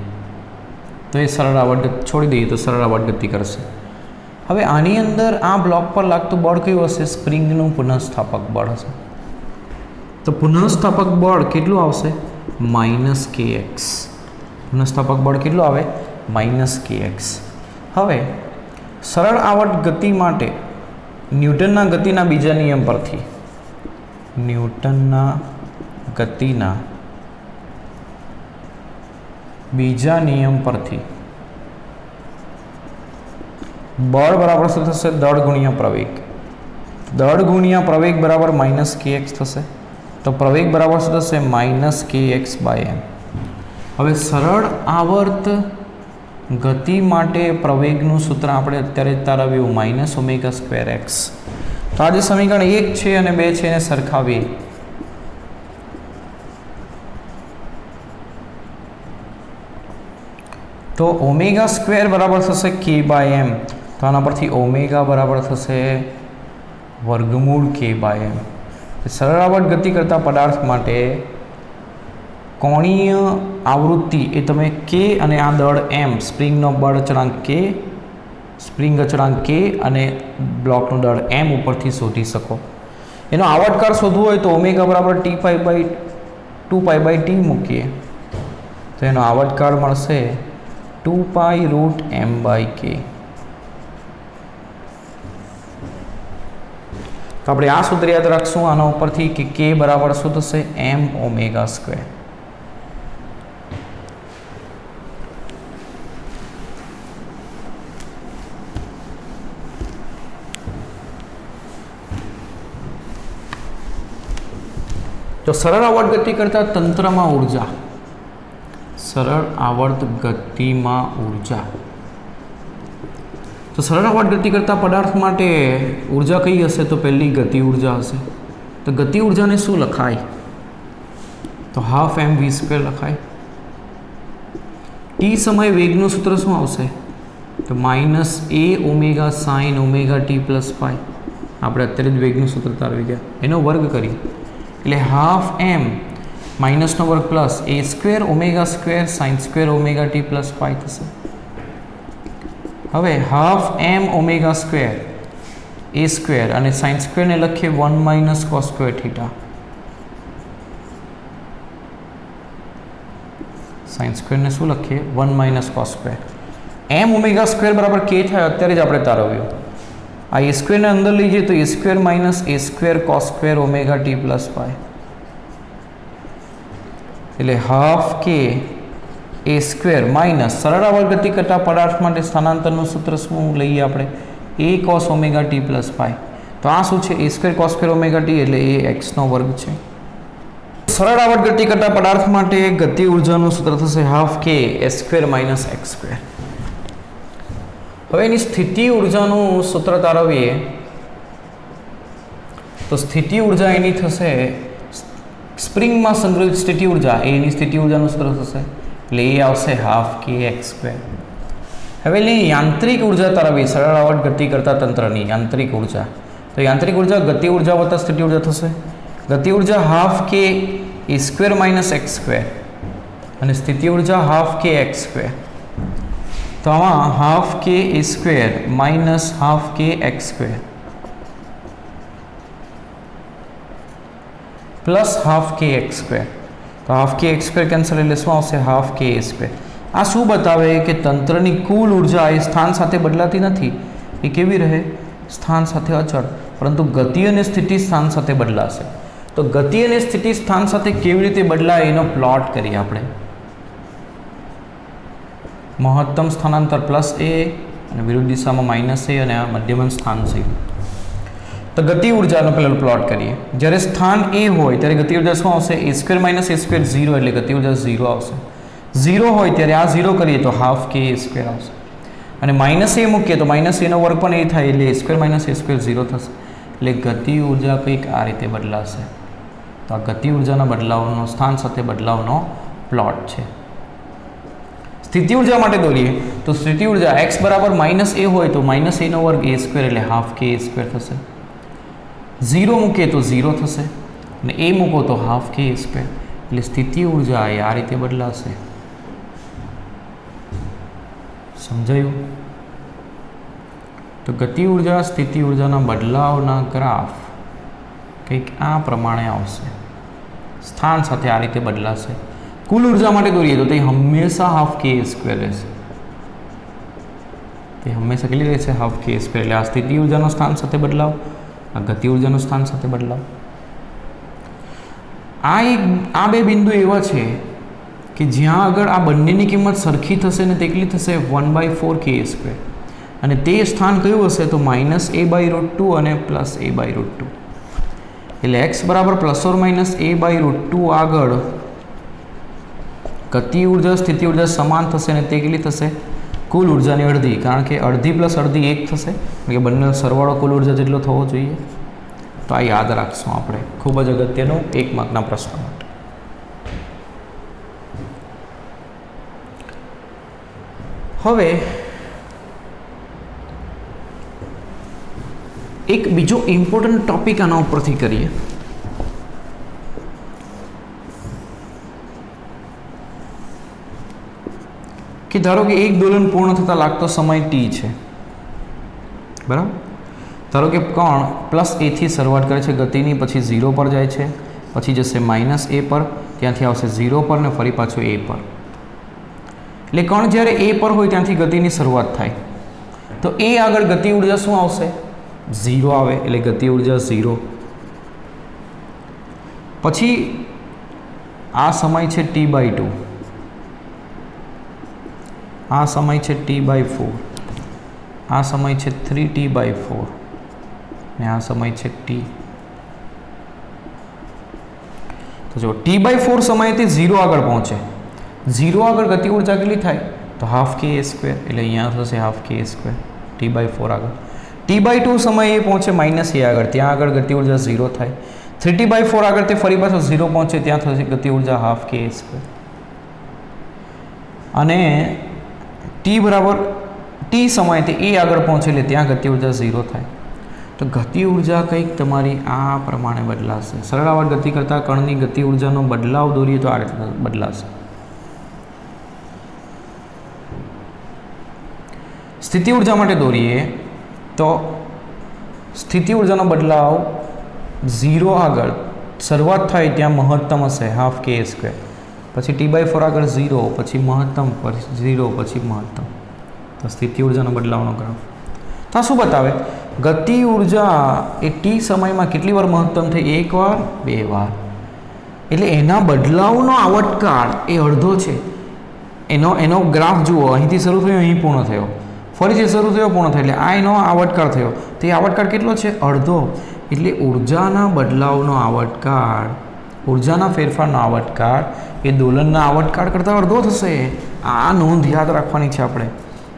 તો એ સરળ આવર્ત ગતિ છોડી દઈએ તો સરળ આવર્ત ગતિ કરશે. હવે આની અંદર આ બ્લોક પર લાગતું બળ કયું હશે? સ્પ્રિંગનું પુનઃસ્થાપક બળ હશે. તો પુનઃસ્થાપક બળ કેટલું આવશે? -kx. પુનઃસ્થાપક બળ કેટલું આવે? -kx. હવે સરળ આવર્ત ગતિ માટે ન્યૂટનના ગતિના બીજા નિયમ પરથી બળ બરાબર શું થશે? દળ ગુણ્યા પ્રવેગ. દળ ગુણ્યા પ્રવેગ બરાબર -kx થશે. તો પ્રવેગ બરાબર શું થશે? -kx/m. હવે સરળ આવર્ત ગતિ માટે પ્રવેગનું સૂત્ર આપણે અત્યારે તારવ્યું -ω²x. તો આ જે સમીકરણ 1 છે અને 2 છે એને સરખાવીએ. તો ω² બરાબર થશે k/m. તો આના પરથી ω બરાબર થશે √k/m. સરળ આવર્ત ગતિ કરતા પદાર્થ માટે કોણીય આવૃત્તિ એ તમે k અને આ દળ m, સ્પ્રિંગનો બળ અચળાંક k, સ્પ્રિંગ અચળાંક k અને બ્લોકનું દળ m ઉપરથી શોધી શકો. એનો આવર્તકાળ શોધવું હોય તો ω બરાબર 2π/t મૂકીએ તો એનો આવર્તકાળ મળશે 2π√m/k. તો આપણે આ સૂત્ર યાદ રાખશું આના ઉપરથી કે k બરાબર શું થશે? mω². તો સરળ આવર્ત ગતિ કરતા તંત્રમાં ઉર્જા, સરળ આવર્ત ગતિમાં ઉર્જા. તો સરળ આવર્ત ગતિ કરતા પદાર્થ માટે ઉર્જા કઈ હશે? તો પહેલી ગતિ ઉર્જા હશે. તો ગતિ ઉર્જાને શું લખાય? તો 12mv² લખાય. t સમય વેગનું સૂત્ર શું આવશે? તો -aω sin ωt + π. આપણે અત્યારે જ વેગનું સૂત્ર તારવી ગયા, એનો વર્ગ કરી એટલે 12m માઇનસનો વર્ગ પ્લસ a² ω² sin² ωt + π થશે. હવે 12m ω² a² અને sin² ને લખીએ 1 - cos² θ. sin² ને શું લખીએ? 1 - cos². m ω² બરાબર k થાય અત્યારે જ આપણે તારવ્યું. આ a² ને અંદર લઈ જઈએ તો a² - a² cos² ωt + π એટલે 12k a² માઇનસ સરળ આવર્ત ગતિ કરતા પદાર્થ માટે સ્થાનાંતરનું સૂત્ર શું લઈએ આપણે? a cos ωt + π. તો આ શું છે? a² cos² ωt એટલે એ x નો વર્ગ છે. સરળ આવર્ત ગતિ કરતા પદાર્થ માટે ગતિ ઉર્જાનું સૂત્ર થશે 12k a² - x². હવે એની સ્થિતિ ઉર્જાનું સૂત્ર તારવીએ તો સ્થિતિ ઉર્જા એની થશે સ્પ્રિંગમાં સંગ્રહિત સ્થિતિ ઉર્જા, એની સ્થિતિ ઉર્જાનું સૂત્ર થશે એટલે એ આવશે 12kx². હવે એની યાંત્રિક ઉર્જા તારવી, સરળ આવર્ત ગતિ કરતા તંત્રની યાંત્રિક ઉર્જા. તો યાંત્રિક ઉર્જા ગતિ ઉર્જા વત્તા સ્થિતિ ઉર્જા થશે. ગતિ ઉર્જા 12k a² - x² અને સ્થિતિ ઉર્જા 12kx². તો આમાં 12k a² - 12kx² plus 12kx². તો 12kx² કેન્સલ એટલે શું આવશે? 12k a². આ શું બતાવે કે તંત્રની કુલ ઉર્જા એ સ્થાન સાથે બદલાતી નથી. એ કેવી રહે? સ્થાન સાથે અચળ. પરંતુ ગતિ અને સ્થિતિ સ્થાન સાથે બદલાશે. તો ગતિ અને સ્થિતિ સ્થાન સાથે કેવી રીતે બદલાય એનો પ્લોટ કરીએ આપણે. મહત્તમ સ્થાનાંતર પ્લસ a અને વિરુદ્ધ દિશામાં -a અને આ મધ્યમન સ્થાન છે. તો ગતિ ઉર્જાનો પહેલો પ્લોટ કરીએ. જ્યારે સ્થાન a હોય ત્યારે ગતિ ઉર્જા શું આવશે? a² - a² 0 એટલે ગતિ ઉર્જા 0 આવશે. 0 હોય ત્યારે આ 0 કરીએ તો 12k a² આવશે અને -a મૂકીએ તો -a નો વર્ગ પણ એ થાય એટલે a² - a² 0 થશે. એટલે ગતિ ઉર્જા કંઈક આ રીતે બદલાશે. તો આ ગતિ ઉર્જાના બદલાવનો સ્થાન સાથે બદલાવનો પ્લોટ છે. સ્થિતિ ઉર્જા માટે દોરીએ તો સ્થિતિ ઉર્જા x બરાબર -a હોય તો -a² a² એટલે હાફ k a² થશે. 0 મૂકીએ તો 0 થશે અને a મૂકો તો હાફ k a². એટલે સ્થિતિ ઉર્જા એ આ રીતે બદલાશે. સમજાયું? તો ગતિ ઉર્જા સ્થિતિ ઉર્જાના બદલાવના ગ્રાફ કંઈક આ પ્રમાણે આવશે. સ્થાન સાથે આ રીતે બદલાશે. કુલ ઉર્જા માટે દોરીએ તો તે હંમેશા હાફ k a² રહેશે. તે હંમેશા કેટલી રહેશે? Half k a². એટલે આ સ્થિતિ ઉર્જાનો સ્થાન સાથે બદલાવ, આ ગતિ ઉર્જાનો સ્થાન સાથે બદલાવ. આ બે બિંદુ એવા છે કે જ્યાં આગળ આ બંનેની કિંમત સરખી થશે ને તે કેટલી થશે? 1/4 k a². અને તે સ્થાન કયું હશે? તો -a/√2 અને +a/√2. એટલે x બરાબર ±a/√2 આગળ ગતિ ઉર્જા સ્થિતિ ઉર્જા સમાન થશે અને તે કેટલી થશે? કુલ ઉર્જાની અડધી. કારણ કે અડધી પ્લસ અડધી 1 થશે, એટલે કે બંને સરવાળો કુલ ઉર્જા જેટલો થવો જોઈએ. તો આ યાદ રાખશું આપણે, ખૂબ જ અગત્યનું 1 માર્કના પ્રશ્ન માટે. હવે એક બીજો ઇમ્પોર્ટન્ટ ટોપિક આના ઉપરથી કરીએ. કે ધારો કે એક દોલન પૂર્ણ થતાં લાગતો સમય t છે, બરાબર? ધારો કે કણ +a થી શરૂઆત કરે છે ગતિની, પછી 0 પર જાય છે, પછી જશે -a પર, ત્યાંથી આવશે 0 પર ને ફરી પાછું a પર. એટલે કણ જ્યારે a પર હોય ત્યાંથી ગતિની શરૂઆત થાય તો a આગળ ગતિ ઉર્જા શું આવશે? 0 આવે. એટલે ગતિ ઉર્જા 0. પછી આ સમય છે t/2, આ સમય છે t/4, આ સમય છે 3t/4 ને આ સમય છે t. તો જો t/4 સમયે તે 0 આગળ પહોંચે, 0 આગળ ગતિ ઉર્જા કેટલી થાય? તો હાફ k a². એટલે અહીંયા થશે હાફ k a². t/4 આગળ. t/2 સમયે પહોંચે -a આગળ, ત્યાં આગળ ગતિ ઉર્જા 0 થાય. 3t/4 આગળ તે ફરી પાછો 0 પહોંચે, ત્યાં થશે ગતિ ઉર્જા હાફ k a². અને t સમયે તે a આગળ પહોંચે એટલે ત્યાં ગતિ ઉર્જા 0 થાય. તો ગતિ ઉર્જા કંઈક તમારી આ પ્રમાણે બદલાશે. સરળાવર્ત ગતિ કરતાં કણની ગતિ ઉર્જાનો બદલાવ દોરીએ તો આ રીતે બદલાશે. સ્થિતિ ઉર્જા માટે દોરીએ તો સ્થિતિ ઉર્જાનો બદલાવ 0 આગળ શરૂઆત થાય ત્યાં મહત્તમ હશે હાફ k a². પછી t/4 આગળ 0, પછી મહત્તમ, પછી 0, પછી મહત્તમ. તો સ્થિતિ ઉર્જાનો બદલાવનો ગ્રાફ. તો આ શું બતાવે? ગતિ ઉર્જા એ t સમયમાં કેટલી વાર મહત્તમ થઈ? 1 વાર, 2 વાર. એટલે એના બદલાવનો આવર્તકાળ એ અડધો છે. એનો ગ્રાફ જુઓ, અહીંથી શરૂ થયો, અહીં પૂર્ણ થયો, ફરીથી શરૂ થયો, પૂર્ણ થયો. એટલે આ એનો આવર્તકાળ થયો. તો એ આવર્તકાળ કેટલો છે? અડધો. એટલે ઉર્જાના બદલાવનો આવર્તકાળ, ઉર્જાના ફેરફારનો આવર્તકાળ એ દોલનના આવર્તકાળ કરતાં અડધો થશે. આ નોંધ યાદ રાખવાની છે આપણે.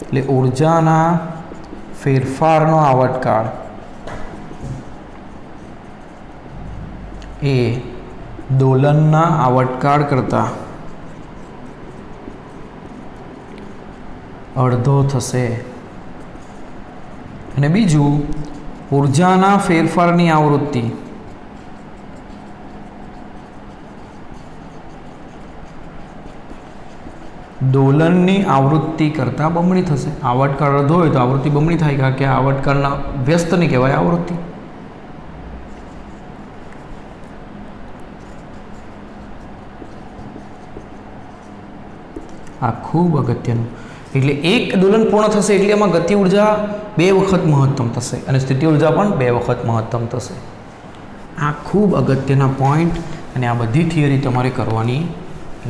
એટલે ઉર્જાના ફેરફારનો આવર્તકાળ એ દોલનના આવર્તકાળ કરતાં અડધો થશે. અને બીજું, ઉર્જાના ફેરફારની આવૃત્તિ દોલનની આવૃત્તિ કરતાં બમણી થશે. આવર્તકાળ અડધો હોય તો આવૃત્તિ બમણી થાય, કારણ કે આવર્તકાળના વ્યસ્તને કહેવાય આવૃત્તિ. આ ખૂબ અગત્યનું. એટલે એક દોલન પૂર્ણ થશે એટલે એમાં ગતિ ઉર્જા 2 વખત મહત્તમ થશે અને સ્થિતિ ઉર્જા પણ 2 વખત મહત્તમ થશે. આ ખૂબ અગત્યના પોઈન્ટ અને આ બધી થિયરી તમારે કરવાની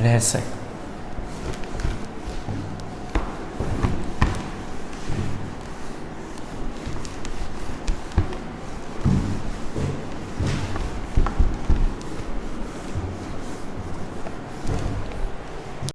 રહેશે.